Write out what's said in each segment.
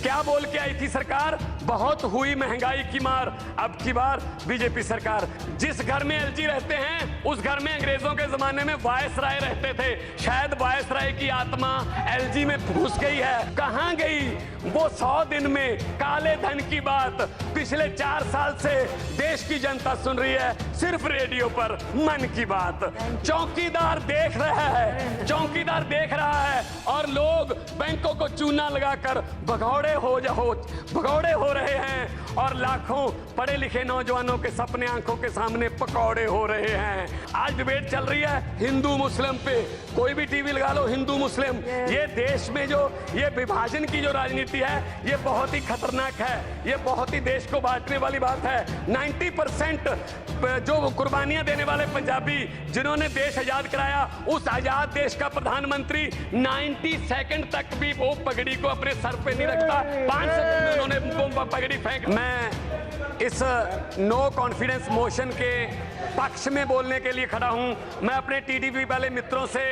क्या बोल के आई थी सरकार? बहुत हुई महंगाई की मार, अब की बार बीजेपी सरकार। जिस घर में एलजी रहते हैं उस घर में अंग्रेजों के जमाने में वायसराय रहते थे। शायद वायसराय की आत्मा एलजी में घुस गई है। कहां गई वो 100 दिन में काले धन की बात? पिछले 4 साल से देश की जनता सुन रही है सिर्फ रेडियो पर मन की बात। चौकीदार देख रहा है, चौकीदार देख रहा है और लोग बैंकों को चूना लगाकर भगौड़े हो रहे हैं और लाखों पढ़े लिखे नौजवानों के सपने आंखों के सामने पकौड़े हो रहे हैं। आज डिबेट चल रही है हिंदू मुस्लिम पे, कोई भी टीवी लगा लो हिंदू मुस्लिम। ये देश में जो ये विभाजन की जो राजनीति है ये बहुत ही खतरनाक है, ये बहुत ही देश को बांटने वाली बात है। 90% जो कुर्बानियां देने वाले पंजाबी जिन्होंने देश आजाद कराया, उस आजाद देश का प्रधानमंत्री 90 सेकंड तक भी वो पगड़ी को अपने सर पे नहीं रखता। 5 सेकंड में उन्होंने पगड़ी फेंक। मैं इस नो कॉन्फिडेंस मोशन के पक्ष में बोलने के लिए खड़ा हूं। मैं अपने टीडीपी वाले मित्रों से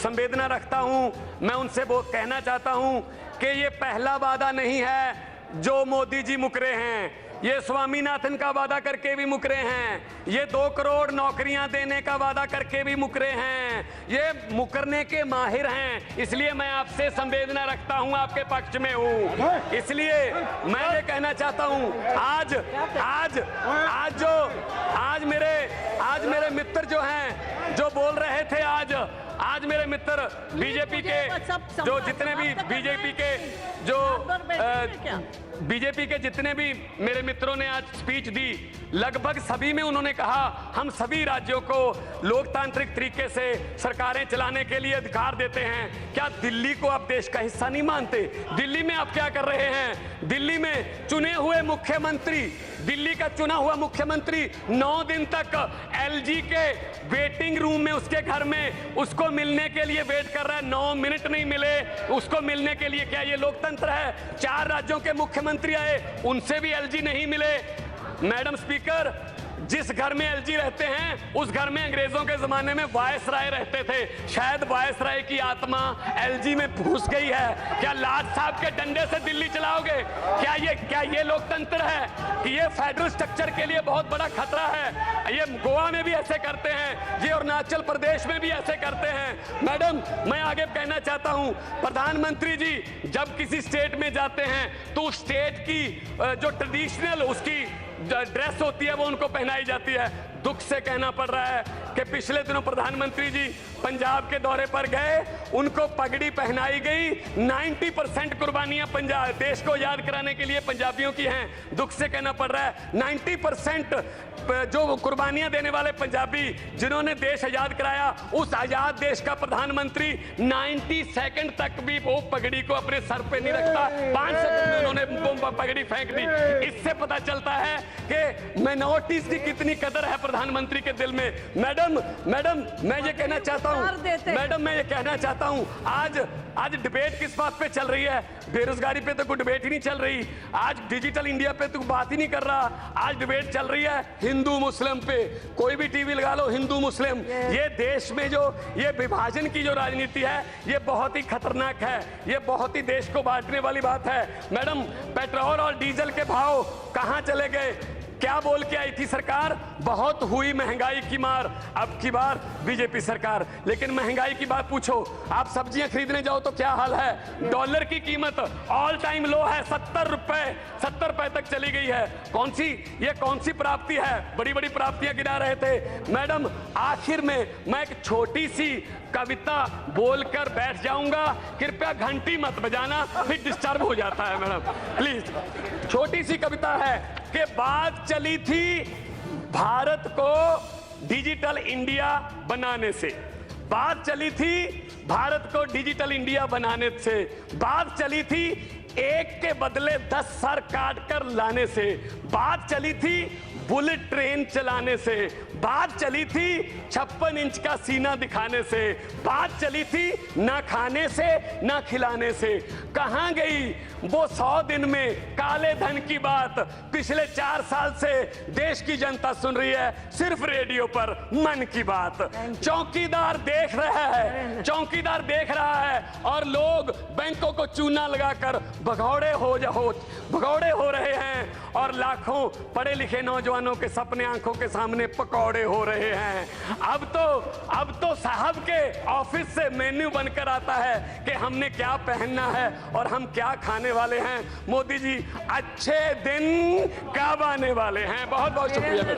संवेदना रखता हूं। मैं उनसे कहना चाहता हूं कि ये पहला वादा नहीं है जो मोदी जी मुकरे हैं। ये स्वामीनाथन का वादा करके भी मुकरे हैं, ये 2 करोड़ नौकरियां देने का वादा करके भी मुकरे हैं। ये मुकरने के माहिर हैं, इसलिए मैं आपसे संवेदना रखता हूं, आपके पक्ष में हूं। इसलिए मैं ये कहना चाहता हूं आज मेरे मित्र जो हैं जो बोल रहे थे, आज मेरे मित्र बीजेपी के जो जितने भी बीजेपी के जितने भी मेरे मित्रों ने आज स्पीच दी, लगभग सभी में उन्होंने कहा हम सभी राज्यों को लोकतांत्रिक तरीके से सरकारें चलाने के लिए अधिकार देते हैं। क्या दिल्ली को आप देश का हिस्सा नहीं मानते? दिल्ली में आप क्या कर रहे हैं? दिल्ली में चुने हुए मुख्यमंत्री, दिल्ली का चुना हुआ मुख्यमंत्री 9 दिन तक एलजी के वेटिंग रूम में उसके घर में उसको मिलने के लिए वेट कर रहा है। 9 मिनट नहीं मिले उसको मिलने के लिए। क्या ये लोकतंत्र है? 4 राज्यों के मुख्यमंत्री आए, उनसे भी एलजी नहीं मिले। मैडम स्पीकर, जिस घर में एलजी रहते हैं उस घर में अंग्रेजों के जमाने में वायसराय रहते थे। शायद वायसराय की आत्मा एलजी में घुस गई है। क्या लाट साहब के डंडे से दिल्ली चलाओगे? क्या ये लोकतंत्र है कि ये फेडरल स्ट्रक्चर के लिए बहुत बड़ा खतरा है? ये गोवा में भी ऐसे करते हैं, ये अरुणाचल प्रदेश में भी ऐसे करते हैं। मैडम, मैं आगे कहना चाहता हूं, प्रधानमंत्री जी जब किसी स्टेट में जाते हैं तो उस स्टेट की जो ट्रेडिशनल उसकी ड्रेस होती है वो उनको पहनाई जाती है। दुख से कहना पड़ रहा है कि पिछले दिनों प्रधानमंत्री जी पंजाब के दौरे पर गए, उनको पगड़ी पहनाई गई। 90% कुर्बानियां पंजाब देश को याद कराने के लिए पंजाबियों की हैं। दुख से कहना पड़ रहा है 90% जो कुर्बानियां देने वाले पंजाबी जिन्होंने देश आजाद कराया, उस आजाद देश का प्रधानमंत्री 90 सेकंड तक भी वो पगड़ी को अपने सर पे नहीं रखता। 5 सेकंड में उन्होंने पगड़ी फेंक दी। इससे पता चलता है कि माइनॉरिटीज की कितनी कदर है प्रधानमंत्री के दिल में। मैडम मैं ये कहना चाहता हूं, आज डिबेट किस बात पे चल रही है? बेरोजगारी पे तो कोई डिबेट ही नहीं चल रही। आज डिजिटल इंडिया पे तो बात ही नहीं कर रहा। आज डिबेट चल रही है हिंदू मुस्लिम पे। कोई भी टीवी लगा लो हिंदू मुस्लिम। ये देश में जो ये विभाजन की जो राजनीति है ये बहुत ही खतरनाक है, ये बहुत ही देश को बांटने वाली बात है। मैडम, पेट्रोल और डीजल के भाव कहां चले गए? क्या बोल के आई थी सरकार? बहुत हुई महंगाई की मार, अब की बार बीजेपी सरकार। लेकिन महंगाई की बात पूछो, आप सब्जियां खरीदने जाओ तो क्या हाल है? डॉलर की कीमत ऑल टाइम लो है, 70 रुपए तक चली गई है। कौन सी प्राप्ति है? बड़ी बड़ी प्राप्तियां गिना रहे थे। मैडम, आखिर में मैं एक छोटी सी कविता बोलकर बैठ जाऊंगा, कृपया घंटी मत बजाना, फिर डिस्टर्ब हो जाता है। मैडम प्लीज, छोटी सी कविता है कि बात चली थी भारत को डिजिटल इंडिया बनाने से, बात चली थी भारत को डिजिटल इंडिया बनाने से, बात चली थी एक के बदले 10 सर काट कर लाने से, बात चली थी बुलेट ट्रेन चलाने से, बात चली थी 56 इंच का सीना दिखाने से, बात चली थी ना खाने से ना खिलाने से। कहां गई वो 100 दिन में काले धन की बात? पिछले 4 साल से देश की जनता सुन रही है सिर्फ रेडियो पर मन की बात। चौकीदार देख रहा है, चौकीदार देख रहा है और लोग बैंकों को चूना लगाकर भगौड़े हो भगौड़े हो रहे हैं और लाखों पढ़े लिखे नौजवानों के सपने आंखों के सामने पकौड़े हो रहे हैं। अब तो साहब के ऑफिस से मेन्यू बनकर आता है कि हमने क्या पहनना है और हम क्या खाने वाले हैं। मोदी जी, अच्छे दिन कब आने वाले हैं? बहुत बहुत शुक्रिया।